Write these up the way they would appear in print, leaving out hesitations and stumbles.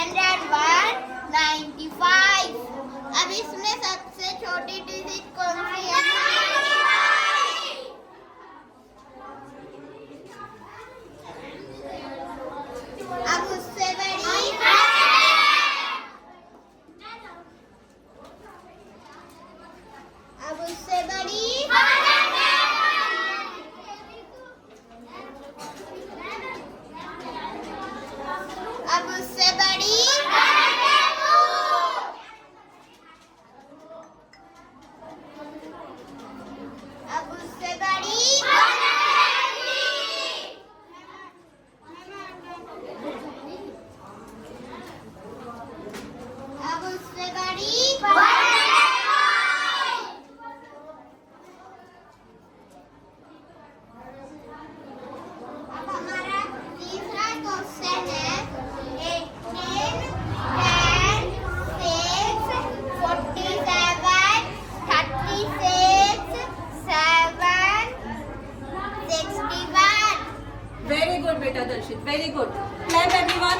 195। अब इसमें सबसे छोटी डिजिट कौन सी है? अब उससे बड़ी, अब उससे बड़ी, अब उससे बड़ी, अब उससे बड़ी, अब उससे बड़ी, अब हमारा तीसरा क्वेश्चन है 18, 10, 6, 47, 36, 7, 61। वेरी गुड बेटा दर्शित, वेरी गुड। Clap everyone.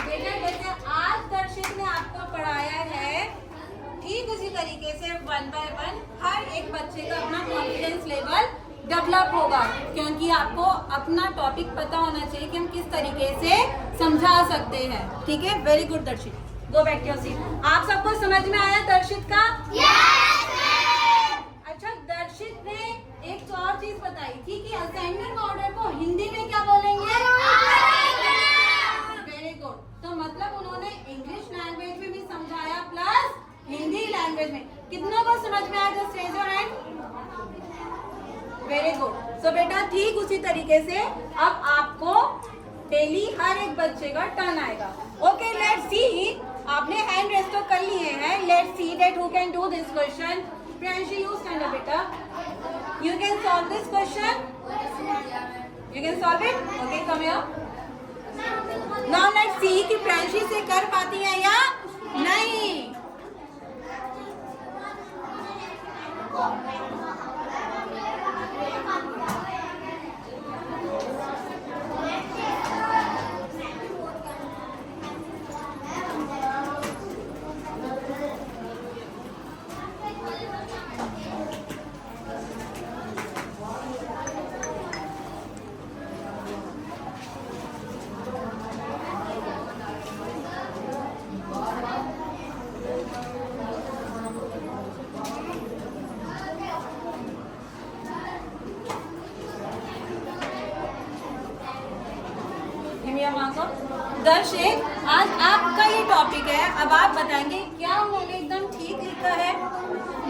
बेटा जैसे आज दर्शित ने आपको पढ़ाया है, ठीक उसी तरीके से 1 by 1 हर एक बच्चे का अपना कॉन्फिडेंस लेवल डेवलप होगा, क्योंकि आपको अपना टॉपिक पता होना चाहिए कि हम किस तरीके से समझा सकते हैं। ठीक है, very good Darshit. Go back to your seat. आप सबको समझ में आया दर्शित का? अच्छा, दर्शित ने एक और चीज बताई थी कि असेंडिंग ऑर्डर को हिंदी में क्या बोलेंगे? Very good. तो मतलब उन्होंने इंग्लिश लैंग्वेज में भी समझाया प्लस हिंदी लैंग्वेज में। कितनों को समझ में आया? Just raise your hand. Very good. So बेटा ठीक उसी तरीके से अब आपको डेली हर एक बच्चे का टर्न आएगा। Okay, let's see. आपने हैंड रेस्ट तो कर लिए हैं। Let's see that who can do this question. Priyanshi, you stand up बेटा। You can solve this question. You can solve it. Okay, come here. Now let's see कि प्रियांशी से कर पाती है या नहीं। दर्शक, आज आपका ये टॉपिक है। अब आप बताएंगे क्या उन्होंने एकदम ठीक लिखा है?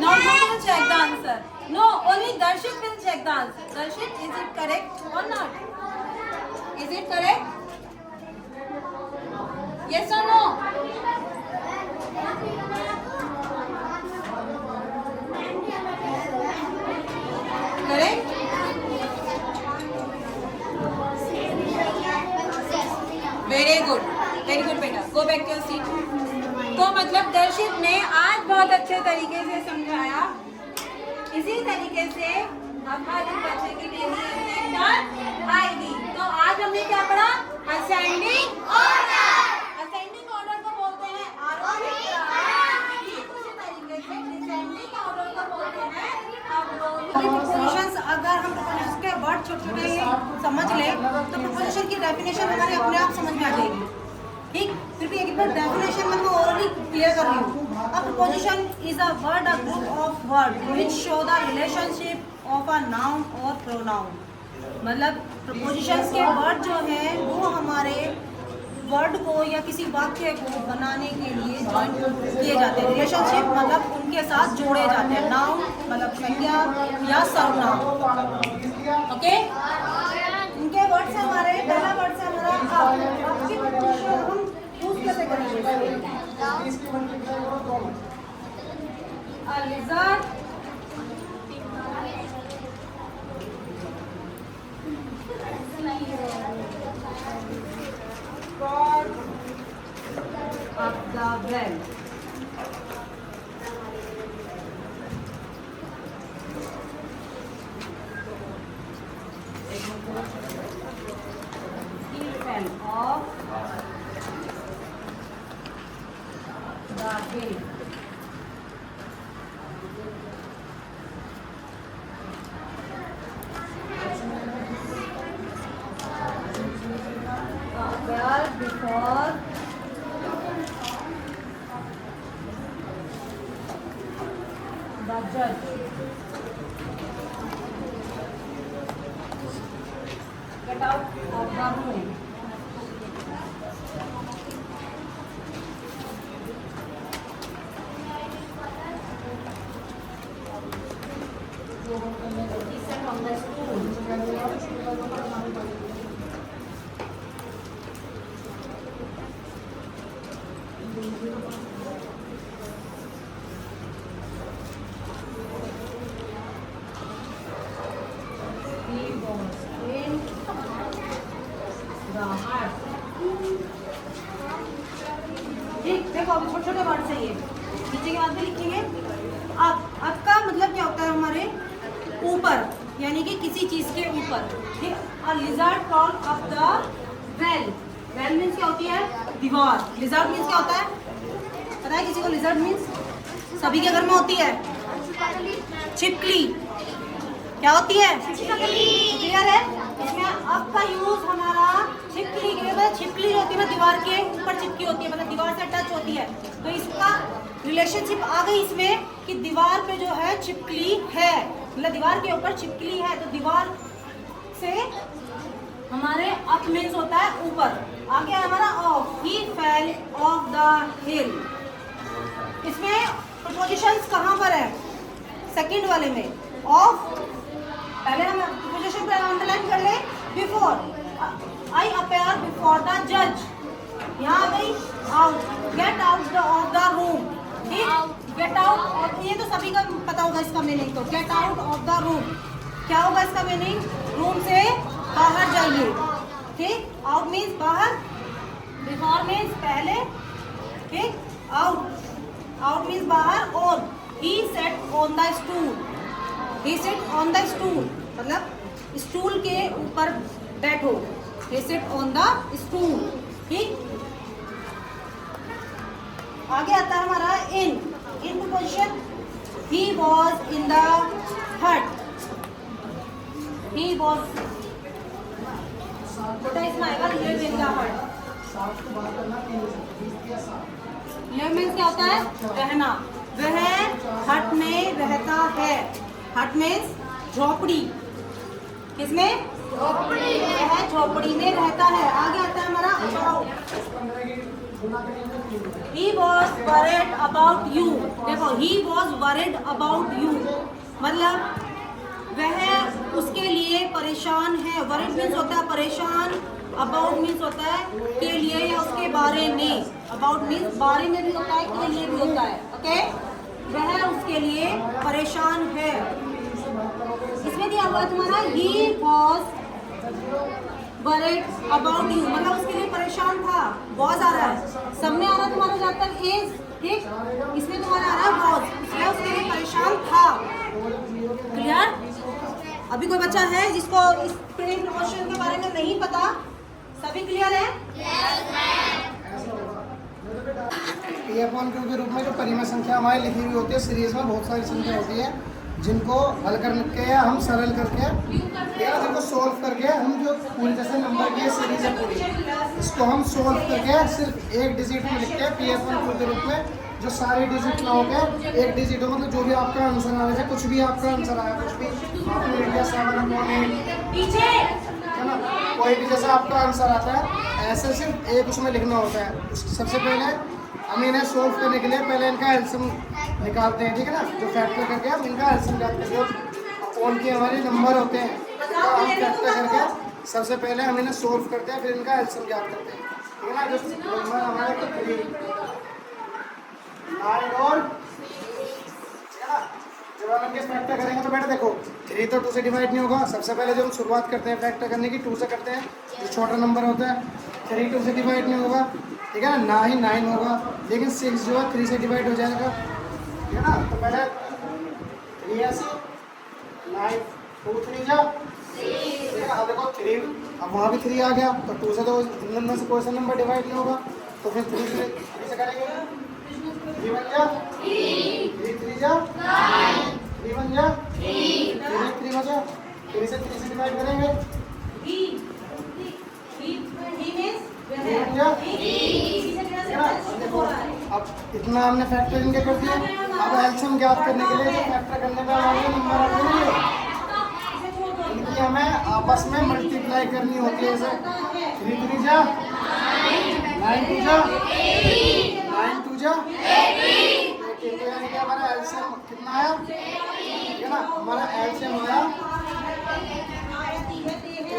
Not will check the answer. No, only Darshak will check the answer. Darshak, is it correct or not? Is it correct? Yes or no? Correct? Very good, very good बेटा। Go back to your seat. तो मतलब दर्शित ने आज बहुत अच्छे तरीके से समझाया। इसी तरीके से अब हर एक बच्चे की डेली आएगी। तो आज हमने क्या पढ़ा? Ascending order. असेंडिंग ऑर्डर को बोलते हैं आरोही क्रम। ठीक उसी तरीके से डिसेंडिंग ऑर्डर को बोलते हैं अवरोही। प्रोपोजिशंस अगर हम उसके वर्ड छोटे-छोटे समझ लें तो प्रोपोजिशन की डेफिनेशन हमारे अपने आप समझ में आ जाएगी। ठीक, फिर भी एक बार डेफिनेशन मैं ओरली क्लियर कर रही हूँ। अ proposition is a word, a group of word which show the relationship of a noun और प्रोनाउन। मतलब प्रोपोजिशंस के वर्ड जो हैं वो हमारे वर्ड को या किसी वाक्य को बनाने के लिए ज्वाइन किए जाते हैं। रिलेशनशिप मतलब उनके साथ जोड़े जाते हैं। नाउन मतलब संज्ञा या सर्वनाम। ओके, उनके वर्ड से हमारे पहला वर्ड से हमारा आपकी प्रोपोजिशन हम यूज कैसे करेंगे? Lizard, God of the well. He fell off the hill. Appeared before the judge. Get out of the room. He sat on the stool. He was in the hut. ठीक, देखो अभी छोटे छोटे word से ये नीचे के बाद भी लिखेंगे। अब का मतलब क्या होता है हमारे ऊपर, यानी कि किसी चीज के ऊपर। ठीक, a lizard crawled up the well. well means क्या होती है? दीवार। lizard मीन्स क्या होता है? पता है किसी को lizard मीन्स? सभी के घर में होती है छिपकली। क्या होती है? क्लियर है? इसमें अब का यूज हमारा छिपकली के लिए, छिपकली होती है ना दीवार के ऊपर चिपकी होती है, मतलब दीवार से टच होती है, तो इसका रिलेशनशिप आ गई इसमें कि दीवार पे जो है छिपकली है, मतलब दीवार के ऊपर छिपकली है, तो दीवार से हमारे अप मीन्स होता है ऊपर। आगे हमारा of, he fell off the हिल। इसमें प्रीपोजिशंस कहाँ पर है? सेकंड वाले में ऑफ। पहले हम प्रीपोजिशन पे अंडरलाइन कर ले। Before, I appear before the जज। यहाँ आ गई out, get out of the room. ठीक, गेट आउट, ये तो सभी का पता होगा इसका मीनिंग। तो get out of the room क्या होगा इसका मीनिंग? रूम से बाहर जाइए। ठीक, आउट मीन्स बाहर, बिफोर मीन्स पहले। ठीक, आउट, आउट मीन्स बाहर। और he set on the stool, he set on the stool मतलब स्टूल के ऊपर बैठो। He set on the stool. ठीक, आगे आता है हमारा in preposition. He was in the hut, he was इसमें आएगा live in the hut. Live means क्या होता है? रहना। वह हट में रहता है। हट मीन्स झोपड़ी। किसमें? झोपड़ी। वह झोपड़ी में रहता है। आगे आता है हमारा about. He was worried about you। देखो, he was worried about you मतलब वह उसके लिए परेशान है। worried मीन्स होता है परेशान, about मीन्स होता है के लिए या उसके बारे में। about मीन्स बारे में भी होता है, के लिए भी होता है। ओके, वह उसके लिए परेशान है। इसमें दिया हुआ तुम्हारा he was worried about you मतलब उसके लिए परेशान था। was आ रहा है, सब में आ रहा है तुम्हारा जहाँ तक is। ठीक, इसमें तुम्हारा आ रहा है was, इसलिए उसके लिए परेशान था। क्लियर? अभी कोई बच्चा है जिसको इस प्रीपोजिशन के बारे में नहीं पता? सभी क्लियर है? ये अपॉन क्यू के रूप में जो परिमेय संख्या हमारी लिखी हुई होती है सीरीज में, बहुत सारी संख्या होती है जिनको हल करके या हम सरल करके या जिनको सोल्व करके हम जो पूरी जैसे नंबर की सीरीज है पूरी, इसको हम सोल्व करके सिर्फ एक डिजिट में लिखते हैं पी अपॉन क्यू के रूप में। जो सारे डिजिट ना होकर एक डिजिट हो, मतलब जो भी आपका आंसर आ रहा है, कुछ भी आपका आंसर आया, कुछ भी आपने लिख दिया 7/8 है ना, कोई भी जैसा आपका आंसर आता है ऐसे सिर्फ एक उसमें लिखना होता है। सबसे पहले हम इन्हें सोल्व करने के लिए पहले इनका एलसीएम निकालते हैं। ठीक है ना, जो फैक्टर करके हम इनका एलसीएम निकालते हैं। कौन के हमारे नंबर होते हैं, हम फैक्टर करके सबसे पहले हम इन्हें सोल्व करते हैं, फिर इनका एलसीएम ज्ञात करते हैं। ठीक है ना, जो नंबर हमारे 9 और जब हम इनके फैक्टर करेंगे तो बेटा देखो 3 तो 2 से डिवाइड नहीं होगा। सबसे पहले जो हम शुरुआत करते हैं फैक्टर करने की 2 से करते हैं, जो छोटा नंबर होता है 3 2 से डिवाइड नहीं होगा। ठीक है ना, ना ही 9 होगा, लेकिन 6 जो है 3 से डिवाइड हो जाएगा। ठीक है ना, तो पहले 3 ऐसे 9 2 3 जा। ठीक है, अब देखो देखो 3, अब वहाँ भी 3 आ गया तो 2 से तो इन में से कोई सा नंबर डिवाइड नहीं होगा, तो फिर 3 से करेंगे 3 1 जा 3 3 जा 3 1 जा 3 बचा, 3 से डिवाइड करेंगे 3 1 जा, है ना। देखो अब इतना हमने फैक्टर इनके कर दिया, अब एलसीएम ज्ञात करने के लिए फैक्टर करने में हमारे नंबर आते हैं, इनकी हमें आपस में मल्टीप्लाई करनी होती है। जैसे 3 3 जा 9 2 जा 9 2 जा 18, तो यानी कि हमारा एलसीएम कितना आया, ठीक है ना, हमारा एलसीएम आया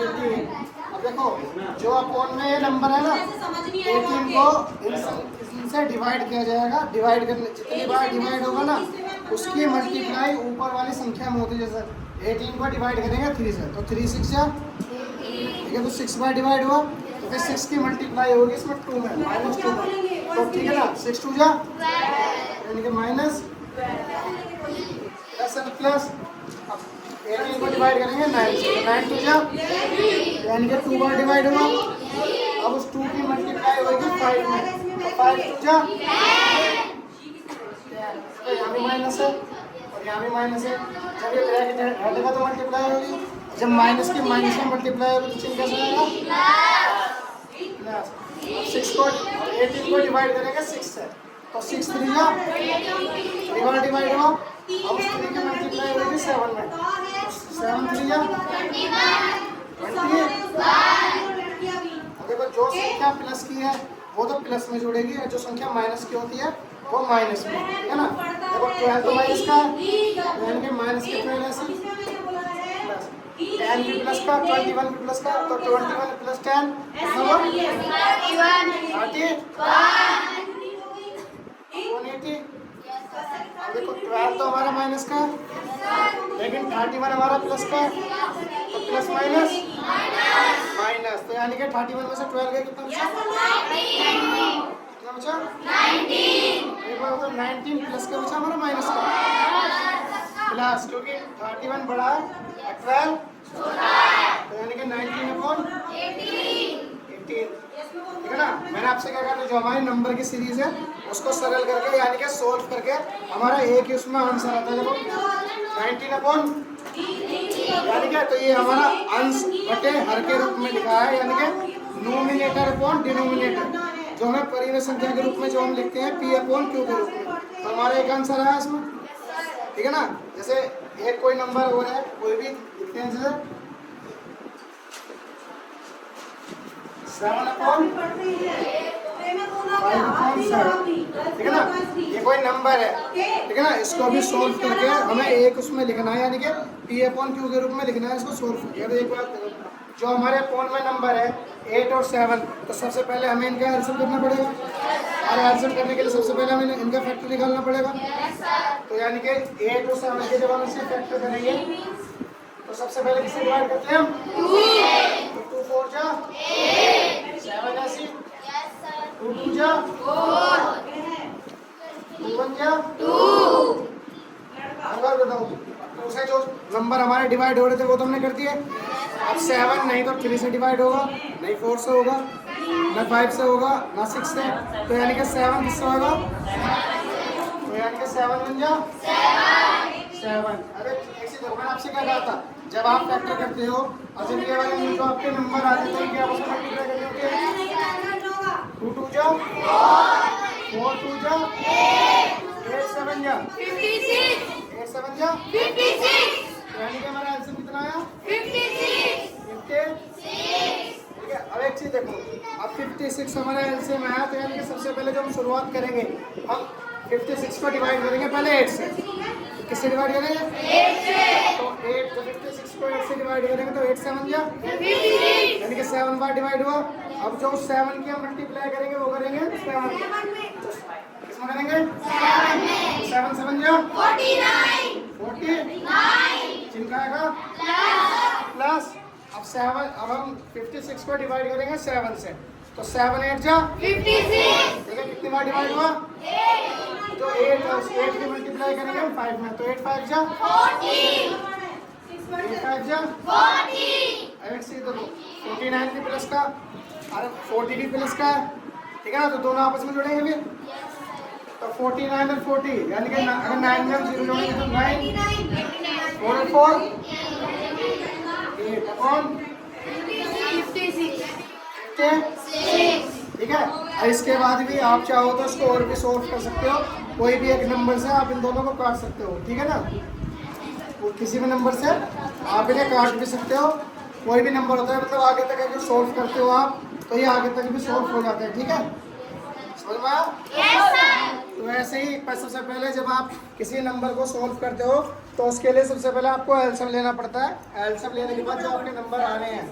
18। अब देखो जो अपोन में ये नंबर है ना 18 को इनसे डिवाइड किया जाएगा, डिवाइड करने जितनी बार डिवाइड होगा ना उसकी मल्टीप्लाई ऊपर वाली संख्या में होती है। जैसे 18 को डिवाइड करेंगे 3 से तो 3 6 जा, ठीक है, तो 6 बार डिवाइड हुआ तो फिर 6 की मल्टीप्लाई होगी इसमें 2 में -2 में, तो ठीक है ना 6 2 जा यानी कि माइनस प्लस। अब 18 को डिवाइड करेंगे 9 से, 9 2 जा यानी कि 2 बार डिवाइड हुआ, अब उस 2 की मल्टीप्लाई होगी 5 में, तो 5 2 जा, तो यहाँ भी माइनस है और यहाँ भी माइनस है, जब ये ब्रैकेट हटेगा तो मल्टीप्लाई होगी, जब माइनस की माइनस में मल्टीप्लाई होगी तो चिन्ह कैसे आएगा प्लस। 6 को 18 को डिवाइड करेंगे 6 से तो 6 3 जा, 3 बार डिवाइड हुआ, अब उस 3 की मल्टीप्लाई होगी 7 में, 7 3 जा 20। अब देखो जो संख्या प्लस की है वो तो प्लस में जुड़ेगी और जो संख्या माइनस की होती है वो माइनस में, है ना। देखो 12 तो माइनस का यानी कि माइनस के 12 ऐसे प्लस 10 भी प्लस का 21 भी प्लस का, तो 21 प्लस 10 कितना हुआ 30 180। अब देखो 12 तो हमारा माइनस का लेकिन 31 हमारा प्लस का, तो प्लस माइनस माइनस, तो यानी कि 31 में से 12 गए कितना बचा, कितना बचा 19। एक बार तो 19 प्लस का बचा हमारा माइनस का प्लस, क्योंकि 31 बड़ा है 12 तो यानी कि 19/18, ठीक है ना। मैंने आपसे क्या कहा था जो हमारी नंबर की सीरीज है उसको सरल करके यानी कि सोल्व करके हमारा एक ही उसमें आंसर आता है। देखो 19/, यानी कि तो ये हमारा अंश बटे हर के रूप में लिखा है, यानी कि नोमिनेटर अपॉन डिनोमिनेटर, जो हमें परिमेय संख्या के रूप में जो हम लिखते हैं P/Q के रूप में, तो हमारा एक आंसर आया इसमें, ठीक है ना। जैसे एक कोई नंबर हो रहा है कोई भी लिखते हैं, जैसे 7/5, ठीक है ना, ये कोई नंबर है, ठीक है ना, इसको भी सोल्व करके हमें एक उसमें लिखना है, यानी कि P/Q के रूप में लिखना है, इसको सोल्व करके। एक बात जो हमारे फोन में नंबर है 8 और 7, तो सबसे पहले हमें इनका एलसीएम करना पड़ेगा, और एलसीएम करने के लिए सबसे पहले हमें इनका फैक्टर निकालना पड़ेगा। तो यानी कि 8 और 7 के जब हम इसे फैक्टर करेंगे तो सबसे पहले किसे डिवाइड करते हैं हम 2, 2 4 जा 7 ऐसी 2 2 जा 2 1 जा 2। अगर बताओ दूसरे जो नंबर हमारे डिवाइड हो रहे थे वो तो हमने कर दिए। अब 7 नहीं तो 3 से डिवाइड होगा, नहीं 4 से होगा, ना 5 से होगा, ना 6 से, तो यानी कि 7 किससे होगा, तो यानी कि 7 बन जा 7। अरे एक चीज देखो मैंने आपसे क्या कहा था, जब आप फैक्टर करते हो और जब ये वाले जो आपके नंबर आते हैं तो इनकी आपस में मल्टीप्लाई करनी होती है। 2 2 जा 4 2 जा 8 7 जा 8 7 जा 56, यानी कि हमारा आंसर कितना आया 56। ठीक है, अब एक चीज देखो, अब 56 हमारा एलसीएम आया, तो यानी कि सबसे पहले जो हम शुरुआत करेंगे हम 56 को डिवाइड करेंगे पहले 8 से, किससे डिवाइड करेंगे 8 से, तो 8 तो 56 को 8 से डिवाइड करेंगे तो 8 7 जा 50, यानी कि 7 बार डिवाइड हुआ। अब जो 7 की हम मल्टीप्लाई करेंगे वो करेंगे 7 किसमें करेंगे 7 7 जा 49 चिन्ह आएगा प्लस। अब हम 56 को डिवाइड करेंगे 7 से, तो 7 8 जा 56, देखिए कितनी बार डिवाइड हुआ, जो 8 है उस 8 की मल्टीप्लाई करेंगे हम 5 में, तो 8 5 जा 40, 8 5 जा 40। अब एक चीज देखो 49 भी प्लस का और 40 भी प्लस का है, ठीक है ना। तो दोनों आपस में जुड़ेंगे फिर, तो 49 और 40 यानी कि अगर 9 में हम 0 जोड़ेंगे तो 9 4 और 4 8 अपॉन 56, ठीक है। और इसके बाद भी आप चाहो तो इसको और भी सोल्व कर सकते हो, कोई भी एक नंबर से आप इन दोनों को काट सकते हो, ठीक है ना। वो किसी भी नंबर से आप इन्हें काट भी सकते हो, कोई भी नंबर होता है, मतलब आगे तक अगर सोल्व करते हो आप तो ये आगे तक भी सोल्व हो जाता है, ठीक है। समझ में आया? तो ऐसे ही सबसे पहले जब आप किसी नंबर को सोल्व करते हो तो उसके लिए सबसे पहले आपको एलसीएम लेना पड़ता है। एलसीएम लेने के बाद जो आपके नंबर आ रहे हैं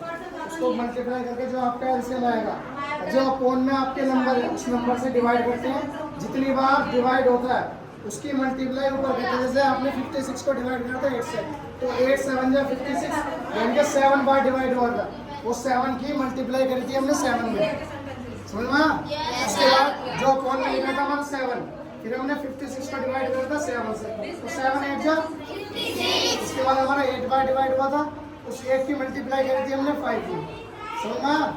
उसको मल्टीप्लाई करके जो आपका एलसीएम आएगा, जो अपोन में आपके नंबर है उस नंबर से डिवाइड करते हैं, जितनी बार डिवाइड होता है उसकी मल्टीप्लाई ऊपर करते हैं। जैसे आपने 56 को डिवाइड किया था 8 से, तो 8 7 या 56 यानी कि 7 बार डिवाइड हुआ था, वो 7 की मल्टीप्लाई करी थी हमने 7 में, समझ में आया? उसके बाद जो अपोन में लिखा था हमारा 7, फिर हमने 56 को डिवाइड किया था 7 से, तो 7 8 जा, उसके बाद हमारा 8 बार डिवाइड हुआ था, उस 8 की मल्टीप्लाई करी थी हमने 5 की, समझ में आया?